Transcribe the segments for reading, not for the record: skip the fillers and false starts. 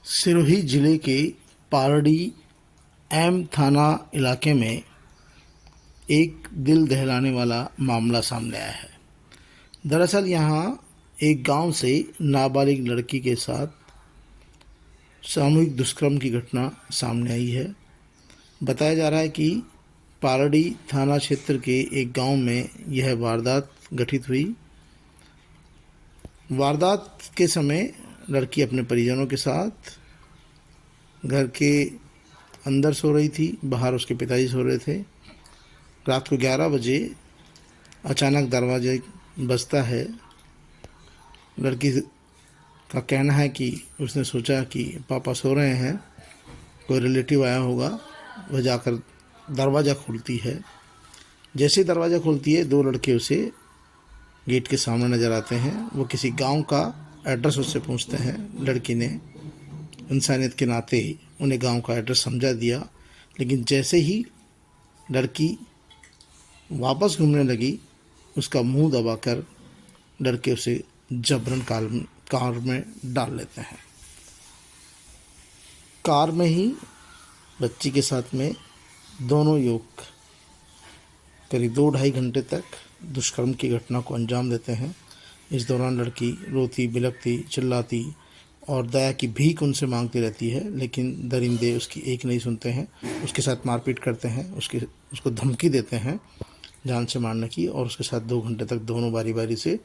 सिरोही जिले के पारडी एम थाना इलाके में एक दिल दहलाने वाला मामला सामने आया है। दरअसल यहाँ एक गांव से नाबालिग लड़की के साथ सामूहिक दुष्कर्म की घटना सामने आई है। बताया जा रहा है कि पारडी थाना क्षेत्र के एक गांव में यह वारदात घटित हुई। वारदात के समय लड़की अपने परिजनों के साथ घर के अंदर सो रही थी, बाहर उसके पिताजी सो रहे थे। रात को 11 बजे अचानक दरवाजे बजता है। लड़की का कहना है कि उसने सोचा कि पापा सो रहे हैं, कोई रिलेटिव आया होगा। वह जाकर दरवाज़ा खोलती है। जैसे ही दरवाज़ा खोलती है, दो लड़के उसे गेट के सामने नज़र आते हैं। वो किसी गांव का एड्रेस उससे पूछते हैं। लड़की ने इंसानियत के नाते उन्हें गांव का एड्रेस समझा दिया, लेकिन जैसे ही लड़की वापस घूमने लगी, उसका मुंह दबाकर लड़के उसे जबरन कार में डाल लेते हैं। कार में ही बच्ची के साथ में दोनों युवक करीब 2-2.5 घंटे तक दुष्कर्म की घटना को अंजाम देते हैं। इस दौरान लड़की रोती, बिलखती, चिल्लाती और दया की भीख उनसे मांगती रहती है, लेकिन दरिंदे उसकी एक नहीं सुनते हैं। उसके साथ मारपीट करते हैं, उसको धमकी देते हैं जान से मारने की, और उसके साथ 2 घंटे तक दोनों बारी बारी से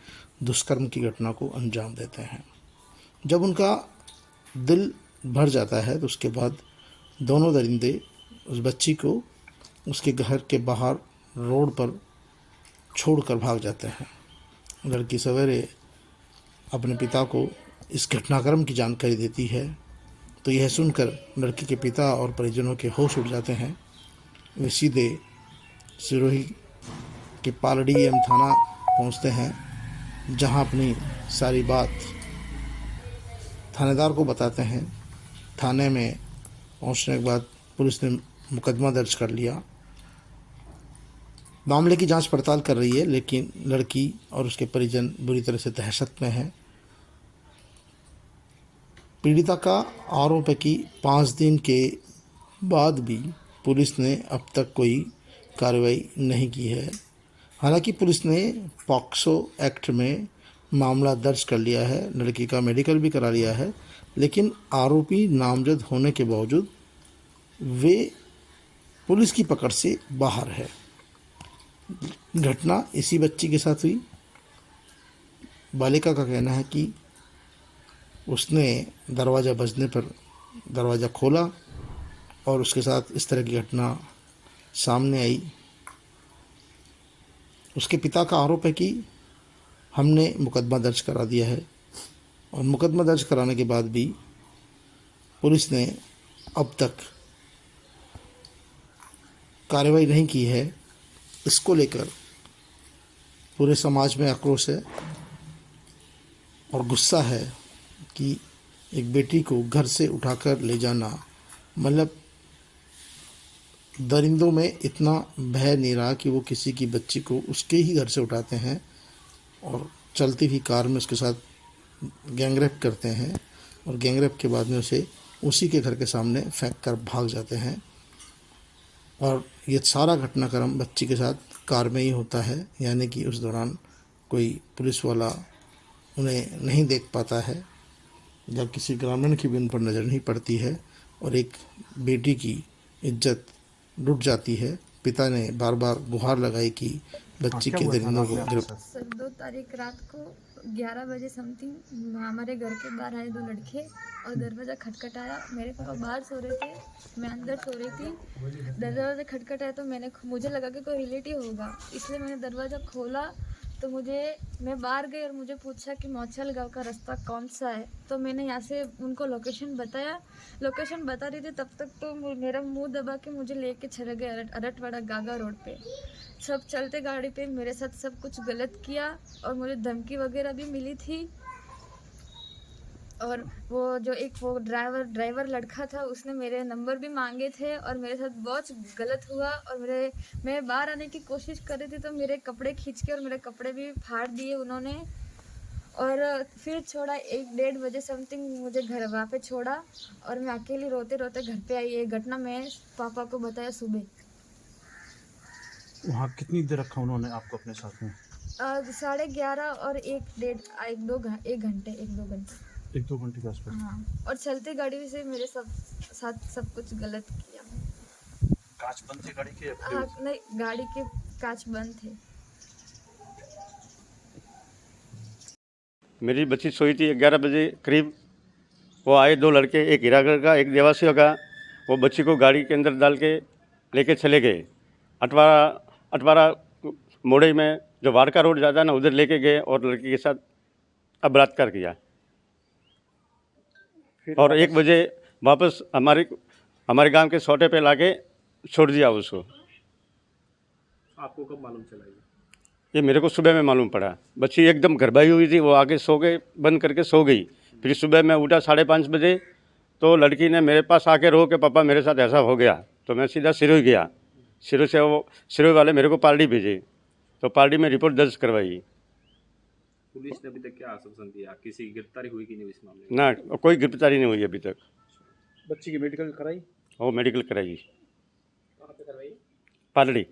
दुष्कर्म की घटना को अंजाम देते हैं। जब उनका दिल भर जाता है तो उसके बाद दोनों दरिंदे उस बच्ची को उसके घर के बाहर रोड पर छोड़कर भाग जाते हैं। लड़की सवेरे अपने पिता को इस घटनाक्रम की जानकारी देती है, तो यह सुनकर लड़की के पिता और परिजनों के होश उड़ जाते हैं। वे सीधे सिरोही के पालड़ी एम थाना पहुंचते हैं, जहां अपनी सारी बात थानेदार को बताते हैं। थाने में पहुंचने के बाद पुलिस ने मुकदमा दर्ज कर लिया। मामले की जांच पड़ताल कर रही है, लेकिन लड़की और उसके परिजन बुरी तरह से दहशत में हैं। पीड़िता का आरोप है कि 5 दिन के बाद भी पुलिस ने अब तक कोई कार्रवाई नहीं की है। हालांकि पुलिस ने पॉक्सो एक्ट में मामला दर्ज कर लिया है, लड़की का मेडिकल भी करा लिया है, लेकिन आरोपी नामजद होने के बावजूद वे पुलिस की पकड़ से बाहर है। घटना इसी बच्ची के साथ हुई। बालिका का कहना है कि उसने दरवाज़ा बजने पर दरवाज़ा खोला और उसके साथ इस तरह की घटना सामने आई। उसके पिता का आरोप है कि हमने मुकदमा दर्ज करा दिया है, और मुकदमा दर्ज कराने के बाद भी पुलिस ने अब तक कार्रवाई नहीं की है। इसको लेकर पूरे समाज में आक्रोश है और गुस्सा है कि एक बेटी को घर से उठाकर ले जाना, मतलब दरिंदों में इतना भय नहीं रहा कि वो किसी की बच्ची को उसके ही घर से उठाते हैं और चलती हुई कार में उसके साथ गैंगरेप करते हैं, और गैंगरेप के बाद में उसे उसी के घर के सामने फेंक कर भाग जाते हैं। और ये सारा घटनाक्रम बच्ची के साथ कार में ही होता है, यानी कि उस दौरान कोई पुलिस वाला उन्हें नहीं देख पाता है, जब किसी ग्रामीण की भी उन पर नज़र नहीं पड़ती है, और एक बेटी की इज्जत लुट जाती है। पिता ने बार बार गुहार लगाई कि बच्ची के दरिंदों को सर 2 तारीख रात को 11 बजे समथिंग हमारे घर के बाहर आए 2 लड़के और दरवाज़ा खटखटाया। मेरे पापा बाहर सो रहे थे, मैं अंदर सो रही थी। दरवाज़ा खटखटाया तो मुझे लगा कि कोई रिलेटिव होगा, इसलिए मैंने दरवाज़ा खोला। तो मैं बाहर गई और मुझे पूछा कि मौछल गांव का रास्ता कौन सा है। तो मैंने यहाँ से उनको लोकेशन बताया। लोकेशन बता रही थी तब तक तो मेरा मुंह दबा के मुझे लेके चले गए अरटवाड़ा गागा रोड पे। सब चलते गाड़ी पे मेरे साथ सब कुछ गलत किया और मुझे धमकी वगैरह भी मिली थी। और वो ड्राइवर लड़का था, उसने मेरे नंबर भी मांगे थे और मेरे साथ बहुत गलत हुआ। और मैं बाहर आने की कोशिश कर रही थी तो मेरे कपड़े खींच के और मेरे कपड़े भी फाड़ दिए उन्होंने। और फिर छोड़ा 1-1:30 समथिंग मुझे घर वहाँ पे छोड़ा और मैं अकेली रोते रोते घर पे आई। ये घटना मैं पापा को बताया सुबह। वहाँ कितनी देर रखा उन्होंने आपको अपने साथ में? 11:30 और 1-1 घंटे 1-2 घंटे के आसपास। हाँ, और चलती गाड़ी से मेरे साथ सब कुछ गलत किया। कांच बंद थे गाड़ी के? हाँ, नहीं, गाड़ी के कांच बंद थे। मेरी बच्ची सोई थी 11 बजे करीब। वो आए 2 लड़के, एक हीरागढ़ का एक देवासी का। वो बच्ची को गाड़ी के अंदर डाल के लेके चले गए। अटवारा मोड़े में जो वारका रोड जाता है ना, उधर लेके गए और लड़की के साथ बलात्कार किया। और 1 बजे वापस हमारे गांव के सोटे पे लाके छोड़ दिया उसको। आपको कब मालूम चला ये मेरे को सुबह में मालूम पड़ा। बच्ची एकदम गरबाई हुई थी, वो आगे सो गए, बंद करके सो गई। फिर सुबह मैं उठा 5:30 बजे, तो लड़की ने मेरे पास आके रो के पापा मेरे साथ ऐसा हो गया। तो मैं सीधा सिरोही गया। सिरोही वाले मेरे को पार्टी भेजे, तो पार्टी में रिपोर्ट दर्ज करवाई। पुलिस ने अभी तक क्या आश्वासन दिया? किसी की गिरफ्तारी हुई कि नहीं इस मामले में? ना, कोई गिरफ्तारी नहीं हुई अभी तक। बच्ची की मेडिकल कराई? वो मेडिकल कराई। कहाँ पे करवाई? पार्टी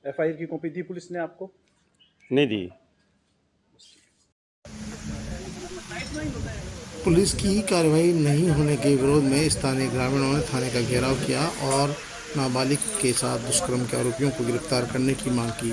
FIR की कॉपी दी पुलिस ने आपको? नहीं दी। पुलिस की कार्रवाई नहीं होने के विरोध में स्थानीय ग्रामीणों ने थाने का घेराव किया और नाबालिग के साथ दुष्कर्म के आरोपियों को गिरफ्तार करने की मांग की।